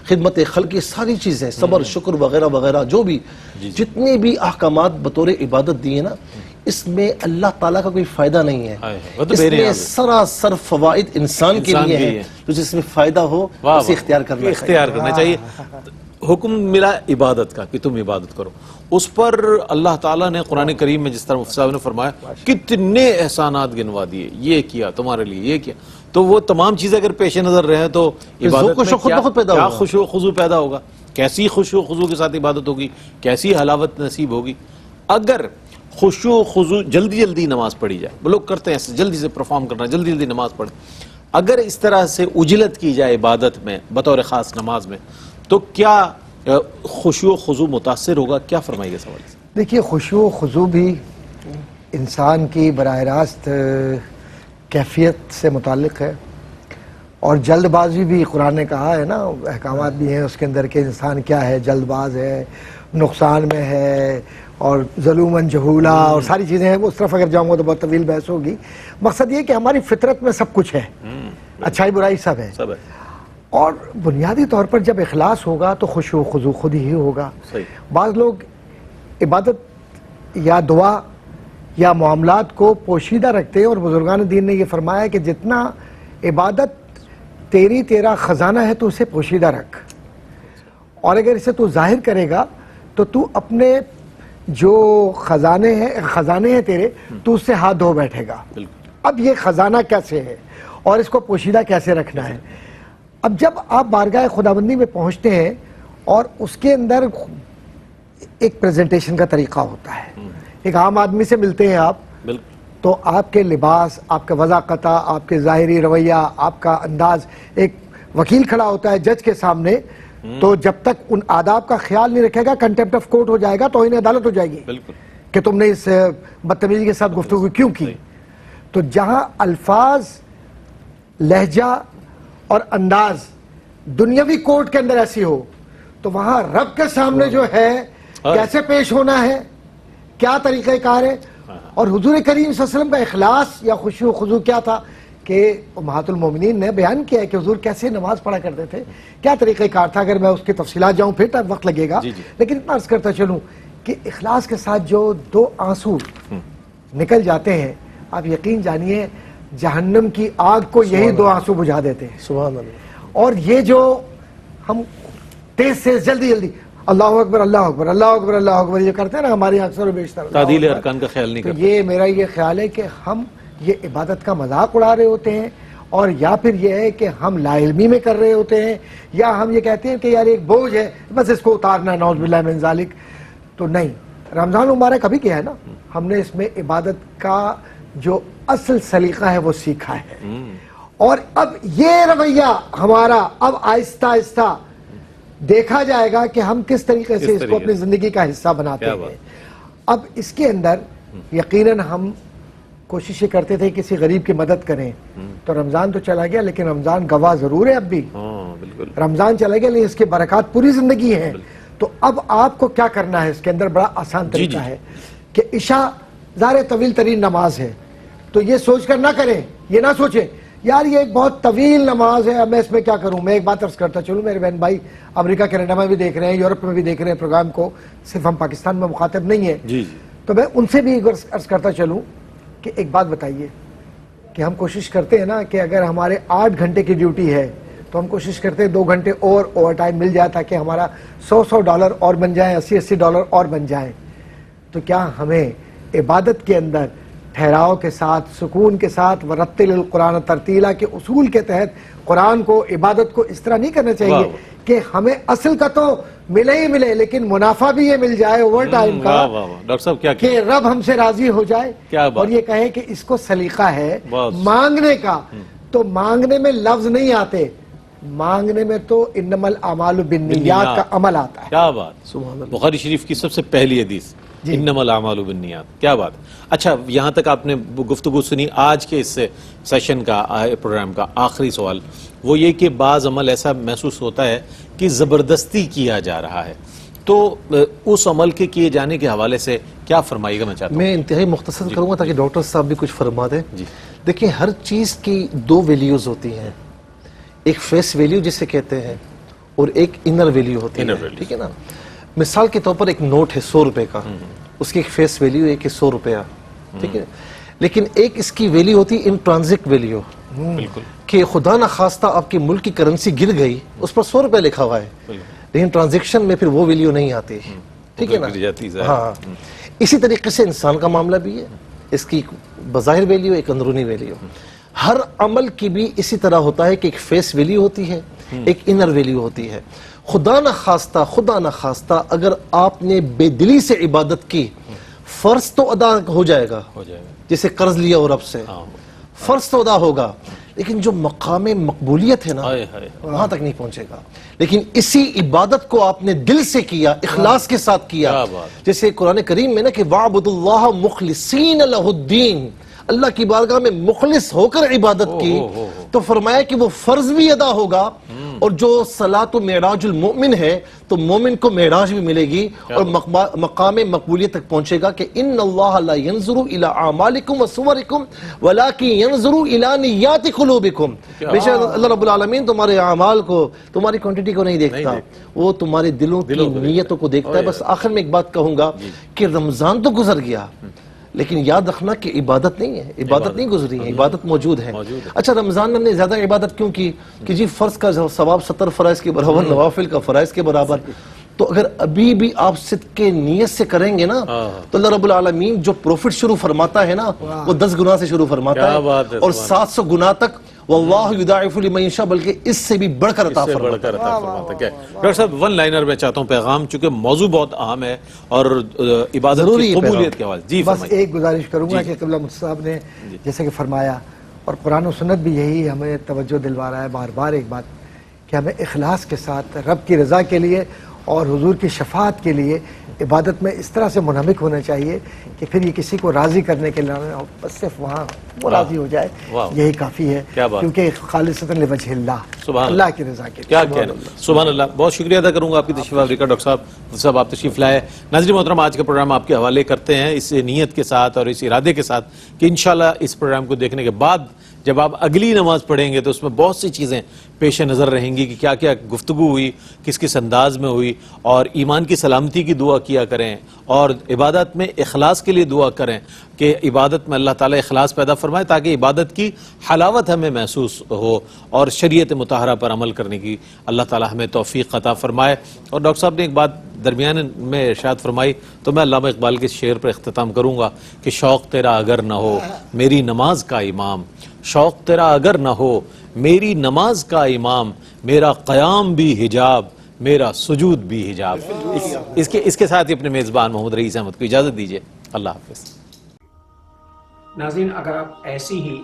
[SPEAKER 2] خدمت خلق، یہ ساری چیزیں، صبر، شکر وغیرہ وغیرہ، جو بھی جتنے بھی احکامات بطور عبادت دیے نا، اس میں اللہ تعالیٰ کا کوئی فائدہ نہیں ہے، اس میں سراسر فوائد انسان کے لیے ہیں، تو جس میں فائدہ ہو اسے اختیار کرنا
[SPEAKER 3] چاہیے۔ حکم ملا عبادت کا کہ تم عبادت کرو، اس پر اللہ تعالیٰ نے قرآن کریم میں جس طرح مفتی صاحب نے فرمایا کتنے احسانات گنوا دیے، یہ کیا تمہارے لیے، یہ کیا، تو وہ تمام چیزیں اگر پیش نظر رہے تو عبادت میں کیا خشوع و خضوع پیدا ہوگا، کیسی خشوع و خضوع کے ساتھ عبادت ہوگی، کیسی حلاوت نصیب ہوگی۔ اگر خشوع و خضوع جلدی نماز پڑھی جائے، وہ لوگ کرتے ہیں جلدی سے پرفارم کرنا، جلدی نماز پڑھ، اگر اس طرح سے اجلت کی جائے عبادت میں بطور خاص نماز میں، تو کیا خشوع و خضوع متاثر ہوگا؟ کیا فرمائیے گا سوال سے؟
[SPEAKER 4] دیکھیے، خشوع و خضوع بھی انسان کی براہ راست کیفیت سے متعلق ہے، اور جلد بازی بھی قرآن نے کہا ہے نا، احکامات بھی ہیں اس کے اندر کہ انسان کیا ہے، جلد باز ہے، نقصان میں ہے، اور ظلوماً جہولا، اور ساری چیزیں ہیں۔ وہ اس طرف اگر جاؤں گا تو بہت طویل بحث ہوگی۔ مقصد یہ کہ ہماری فطرت میں سب کچھ ہے، اچھائی برائی سب ہے، اور بنیادی طور پر جب اخلاص ہوگا تو خشوع و خضوع خود ہی ہوگا۔ بعض لوگ عبادت یا دعا یا معاملات کو پوشیدہ رکھتے ہیں، اور بزرگان دین نے یہ فرمایا کہ جتنا عبادت تیرا خزانہ ہے تو اسے پوشیدہ رکھ، اور اگر اسے تو ظاہر کرے گا تو تو اپنے جو خزانے ہیں تیرے، تو اس سے ہاتھ دھو بیٹھے گا۔ اب یہ خزانہ کیسے ہے اور اس کو پوشیدہ کیسے رکھنا ہے؟ اب جب آپ بارگاہ خداوندی میں پہنچتے ہیں اور اس کے اندر ایک پریزنٹیشن کا طریقہ ہوتا ہے، ایک عام آدمی سے ملتے ہیں آپ، تو آپ کے لباس، آپ کا وضاقتہ، آپ کے ظاہری رویہ، آپ کا انداز، ایک وکیل کھڑا ہوتا ہے جج کے سامنے، تو جب تک ان آداب کا خیال نہیں رکھے گا کنٹیمپٹ آف کورٹ ہو جائے گا، توہین عدالت ہو جائے گی کہ تم نے اس بدتمیزی کے ساتھ گفتگو کیوں کی۔ تو جہاں الفاظ، لہجہ اور انداز دنیاوی کورٹ کے اندر ایسی ہو، تو وہاں رب کے سامنے جو ہے کیسے پیش ہونا ہے، کیا طریقہ کار ہے۔ اور حضور کریم صلی اللہ علیہ وسلم کا اخلاص یا خشوع و خضوع کیا تھا کہ امہات المومنین نے بیان کیا ہے کہ حضور کیسے نماز پڑھا کرتے تھے، کیا طریقہ کار تھا۔ اگر میں اس کی تفصیلات جاؤں پھر وقت لگے گا، لیکن اتنا عرض کرتا چلوں کہ اخلاص کے ساتھ جو 2 آنسو نکل جاتے ہیں، آپ یقین جانیے جہنم کی آگ کو یہی 2 آنسو بجھا دیتے ہیں۔
[SPEAKER 2] سبحان اللہ۔
[SPEAKER 4] اور یہ جو ہم تیز سے جلدی اللہ اکبر اللہ اکبر اللہ اکبر اللہ اکبر یہ کرتے ہیں نا، ہمارے اکثر و بیشتر
[SPEAKER 3] تعدیل ارکان کا خیال نہیں
[SPEAKER 4] تو
[SPEAKER 3] کرتے۔
[SPEAKER 4] یہ میرا یہ خیال ہے کہ ہم یہ عبادت کا مذاق اڑا رہے ہوتے ہیں، اور یا پھر یہ ہے کہ ہم لا علمی میں کر رہے ہوتے ہیں، یا ہم یہ کہتے ہیں کہ یار ایک بوجھ ہے بس اس کو اتارنا ہے، نعوذ باللہ من ذالک۔ تو نہیں، رمضان مبارک ابھی کیا ہے نا، ہم نے اس میں عبادت کا جو اصل سلیقہ ہے وہ سیکھا ہے، اور اب یہ رویہ ہمارا اب آہستہ آہستہ دیکھا جائے گا کہ ہم کس طریقے سے اس کو اپنی زندگی کا حصہ بناتے ہیں۔ اب اس کے اندر یقیناً ہم کوششیں کرتے تھے کسی غریب کی مدد کریں، تو رمضان تو چلا گیا لیکن رمضان گواہ ضرور ہے، اب بھی رمضان چلا گیا لیکن اس کے برکات پوری زندگی ہیں۔ تو اب آپ کو کیا کرنا ہے، اس کے اندر بڑا آسان طریقہ ہے کہ عشاء ظاہر طویل ترین نماز ہے، تو یہ سوچ کر نہ کریں، یہ نہ سوچیں یار یہ ایک بہت طویل نماز ہے، اب میں اس میں کیا کروں۔ میں ایک بات عرض کرتا چلوں، میرے بہن بھائی امریکہ کینیڈا میں بھی دیکھ رہے ہیں، یورپ میں بھی دیکھ رہے ہیں پروگرام کو، صرف ہم پاکستان میں مخاطب نہیں ہیں، تو میں ان سے بھی عرض کرتا چلوں کہ ایک بات بتائیے کہ ہم کوشش کرتے ہیں نا کہ اگر ہمارے 8 گھنٹے کی ڈیوٹی ہے تو ہم کوشش کرتے ہیں 2 گھنٹے اور اوور ٹائم مل جائے تاکہ ہمارا $100 اور بن جائیں، $80 اور بن جائیں۔ تو کیا ہمیں عبادت کے اندر ٹھہراؤ کے ساتھ، سکون کے ساتھ، ورتل القرآن ترتیلا کے اصول کے تحت قرآن کو، عبادت کو اس طرح نہیں کرنا چاہیے کہ ہمیں اصل کا تو ملے ہی ملے لیکن منافع بھی یہ مل جائے اوور ٹائم کا،
[SPEAKER 3] ڈاکٹر صاحب کیا
[SPEAKER 4] کہ رب ہم سے راضی ہو جائے، اور یہ کہے کہ اس کو سلیقہ ہے مانگنے کا۔ تو مانگنے میں لفظ نہیں آتے، مانگنے میں تو انما الاعمال بالنیات کا عمل آتا ہے۔
[SPEAKER 3] کیا بات، بخاری شریف کی سب سے پہلی حدیث انما الاعمال بالنیات، کیا بات۔ اچھا، یہاں تک آپ نے گفتگو سنی، آج کے اس سیشن کا، پروگرام کا آخری سوال وہ یہ کہ بعض عمل ایسا محسوس ہوتا ہے کہ زبردستی کیا جا رہا ہے، تو اس عمل کے کیے جانے کے حوالے سے کیا فرمائیے گا؟ میں چاہتا ہوں
[SPEAKER 2] میں انتہائی مختصر کروں گا تاکہ ڈاکٹر صاحب بھی کچھ فرما دیں.
[SPEAKER 3] جی.
[SPEAKER 2] دیکھیں ہر چیز کی دو ویلیوز ہوتی ہیں, ایک فیس ویلیو جسے کہتے ہیں اور ایک انر ویلیو ہوتی ہے, ٹھیک ہے نا. مثال کے طور پر ایک نوٹ ہے 100 روپے کا, اس کی ایک فیس ویلیو ہے کہ 100 روپیہ, ٹھیک ہے, لیکن ایک اس کی ویلیو ہوتی ہے انٹرانزک ویلیو,
[SPEAKER 3] بالکل
[SPEAKER 2] کہ خدا نہ خواستہ آپ کے ملک کی کرنسی گر گئی, اس پر 100 روپے لکھا ہوا ہے, لیکن ٹرانزیکشن میں پھر وہ ویلیو نہیں آتی, ٹھیک ہے نا. ہاں, اسی طریقے سے انسان کا معاملہ بھی ہے, اس کی بظاہر ویلیو ایک اندرونی ویلیو. ہر عمل کی بھی اسی طرح ہوتا ہے کہ ایک فیس ویلیو ہوتی ہے, ایک انر ویلیو ہوتی ہے. خدا نہ خواستہ اگر آپ نے بے دلی سے عبادت کی, فرض تو ادا ہو جائے گا, جیسے قرض لیا اور رب سے فرض تو ادا ہوگا, لیکن جو مقام مقبولیت ہے نا وہاں تک نہیں پہنچے گا. لیکن اسی عبادت کو آپ نے دل سے کیا, اخلاص کے ساتھ کیا, جیسے قرآن کریم میں نا کہ وَاعْبُدُوا اللَّهَ مُخْلِصِينَ لَهُ الدِّينَ, اللہ کی بارگاہ میں مخلص ہو کر عبادت کی, تو فرمایا کہ وہ فرض بھی ادا ہوگا, اور جو صلاۃ و معراج المؤمن ہے تو مومن کو معراج بھی ملے گی اور مقام مقبولیت تک پہنچے گا کہ ان اللہ لا ينظر الى اعمالکم وصورکم ولکن ينظر الى نیات قلوبکم. بے شک اللہ رب العالمین تمہارے اعمال کو, تمہاری کوانٹٹی کو نہیں دیکھتا, وہ تمہارے دلوں کی نیتوں کو دیکھتا ہے. بس آخر میں ایک بات کہوں گا کہ رمضان تو گزر گیا, لیکن یاد رکھنا کہ عبادت نہیں ہے, عبادت نہیں گزری ہے, عبادت موجود ہے. اچھا, رمضان میں ہم نے زیادہ عبادت کیوں کی کہ جی فرض کا ثواب 70 فرائض کے برابر, نوافل کا فرائض کے برابر. تو اگر ابھی بھی آپ صدق نیت سے کریں گے نا تو اللہ رب العالمین جو پروفٹ شروع فرماتا ہے نا وہ 10 گناہ سے شروع فرماتا ہے, اور 700 گناہ تک واللہ یضاعف لمن یشاء, بلکہ اس سے بھی بڑھ کر عطا فرماتا ہے.
[SPEAKER 3] ڈاکٹر صاحب ون لائنر میں چاہتا ہوں پیغام, چونکہ موضوع بہت اہم ہے اور عبادت کی قبولیت کے حوالے. جی
[SPEAKER 4] بس ایک گزارش کروں گا کہ قبلہ مفتی صاحب نے جیسے کہ فرمایا, اور قرآن و سنت بھی یہی ہمیں توجہ دلوا رہا ہے بار بار ایک بات, کہ ہمیں اخلاص کے ساتھ رب کی رضا کے لیے اور حضور کی شفاعت کے لیے عبادت میں اس طرح سے منہمک ہونا چاہیے کہ پھر یہ کسی کو راضی کرنے کے لیے بس صرف وہاں وہ راضی ہو جائے, یہی کافی ہے, کیونکہ خالصتاً لوجہ اللہ, اللہ کی رضا کے لیے.
[SPEAKER 3] کیا کہنا, سبحان اللہ. بہت شکریہ ادا کروں گا آپ کی تشریف آوری کا ڈاکٹر صاحب آپ تشریف لائے. ناظرین محترم, آج کا پروگرام آپ کے حوالے کرتے ہیں اس نیت کے ساتھ اور اس ارادے کے ساتھ کہ انشاءاللہ اس پروگرام کو دیکھنے کے بعد جب آپ اگلی نماز پڑھیں گے تو اس میں بہت سی چیزیں پیش نظر رہیں گی کہ کیا کیا گفتگو ہوئی, کس کس انداز میں ہوئی, اور ایمان کی سلامتی کی دعا کیا کریں, اور عبادت میں اخلاص کے لیے دعا کریں کہ عبادت میں اللہ تعالیٰ اخلاص پیدا فرمائے تاکہ عبادت کی حلاوت ہمیں محسوس ہو, اور شریعت مطہرہ پر عمل کرنے کی اللہ تعالیٰ ہمیں توفیق عطا فرمائے. اور ڈاکٹر صاحب نے ایک بات درمیان میں ارشاد فرمائی تو میں علامہ اقبال کے شعر پر اختتام کروں گا کہ شوق تیرا اگر نہ ہو میری نماز کا امام, شوق تیرا اگر نہ ہو میری نماز کا امام, میرا قیام بھی حجاب میرا سجود بھی حجاب. اس کے ساتھ ہی اپنے میزبان محمد رئیس احمد کو اجازت دیجیے. اللہ حافظ.
[SPEAKER 5] ناظرین, اگر آپ ایسی ہی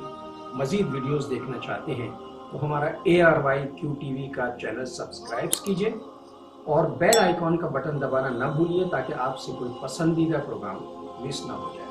[SPEAKER 5] مزید ویڈیوز دیکھنا چاہتے ہیں تو ہمارا ARYQ-TV کا چینل سبسکرائب کیجئے اور بیل آئیکن کا بٹن دبانا نہ بھولیے تاکہ آپ سے کوئی پسندیدہ پروگرام مس نہ ہو جائے.